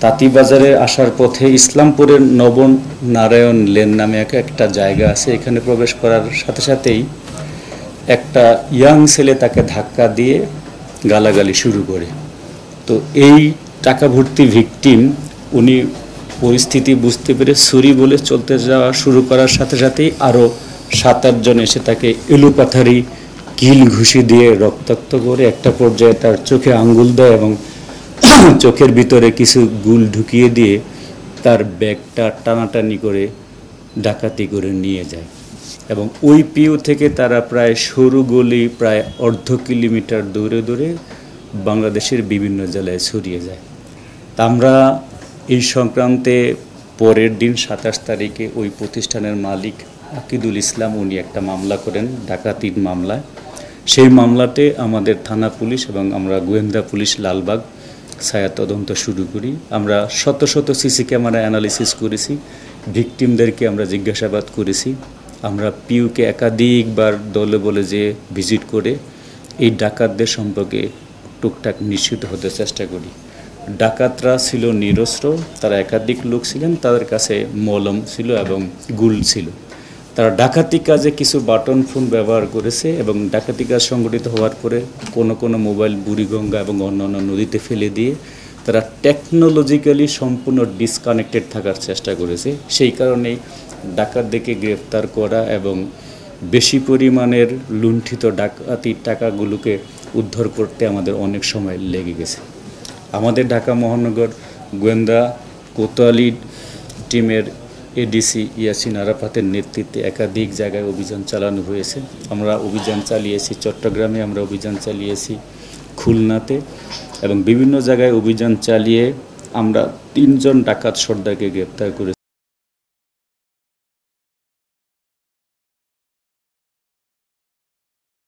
তাঁতীবাজারে আসার পথে ইসলামপুরের নবনারায়ণ লেন নামে একটা জায়গা আছে। এখানে প্রবেশ করার সাথে সাথেই একটা ইয়াং ছেলে তাকে ধাক্কা দিয়ে গালাগালি শুরু করে। তো এই টাকা ভর্তি ভিকটিম উনি পরিস্থিতি বুঝতে পেরে সরি বলে চলতে যাওয়া শুরু করার সাথে সাথেই আরও 7-8 জন এসে তাকে এলোপাথারি কিল ঘুষি দিয়ে রক্তাক্ত করে একটা পর্যায়ে তার চোখে আঙ্গুল দেয় এবং চোখের ভিতরে কিছু গুল ঢুকিয়ে দিয়ে তার ব্যাগটা টানাটানি করে ডাকাতি করে নিয়ে যায়। এবং ওই পিউ থেকে তারা প্রায় সরু গলি প্রায় অর্ধ কিলোমিটার দূরে দূরে বাংলাদেশের বিভিন্ন জেলায় ছড়িয়ে যায়। তা আমরা এই সংক্রান্তে পরের দিন 27 তারিখে ওই প্রতিষ্ঠানের মালিক আকিদুল ইসলাম উনি একটা মামলা করেন, ডাকাতির মামলা। সেই মামলাতে আমাদের থানা পুলিশ এবং আমরা গোয়েন্দা পুলিশ লালবাগ ছায়া তদন্ত শুরু করি। আমরা শত শত সিসি ক্যামেরা অ্যানালিসিস করেছি, ভিকটিমদেরকে আমরা জিজ্ঞাসাবাদ করেছি। আমরা পিউকে একাধিকবার দলে বলে যে ভিজিট করে এই ডাকাতদের সম্পর্কে টুকটাক নিশ্চিত হতে চেষ্টা করি। ডাকাতরা ছিল নিরস্ত্র, তারা একাধিক লোক ছিলেন, তাদের কাছে মলম ছিল এবং গুল ছিল। তারা ডাকাতি কাজে কিছু বাটন ফোন ব্যবহার করেছে এবং ডাকাতি কাজ সংগঠিত হওয়ার পরে কোনো মোবাইল বুড়িগঙ্গা এবং অন্যান্য নদীতে ফেলে দিয়ে তারা টেকনোলজিক্যালি সম্পূর্ণ ডিসকানেক্টেড থাকার চেষ্টা করেছে। সেই কারণেই ডাকাতদেরকে গ্রেফতার করা এবং বেশি পরিমাণের লুণ্ঠিত ডাকাতির টাকাগুলোকে উদ্ধার করতে আমাদের অনেক সময় লেগে গেছে। আমাদের ঢাকা মহানগর গোয়েন্দা কোতোয়ালি টিমের এডিসি ইয়াসিন আরাফাতের নেতৃত্বে একাধিক জায়গায় অভিযান চালানো হয়েছে। আমরা অভিযান চালিয়েছি চট্টগ্রামে, আমরা অভিযান চালিয়েছি খুলনাতে এবং বিভিন্ন জায়গায় অভিযান চালিয়ে আমরা 3 জন ডাকাত সর্দারকে গ্রেপ্তার করেছি।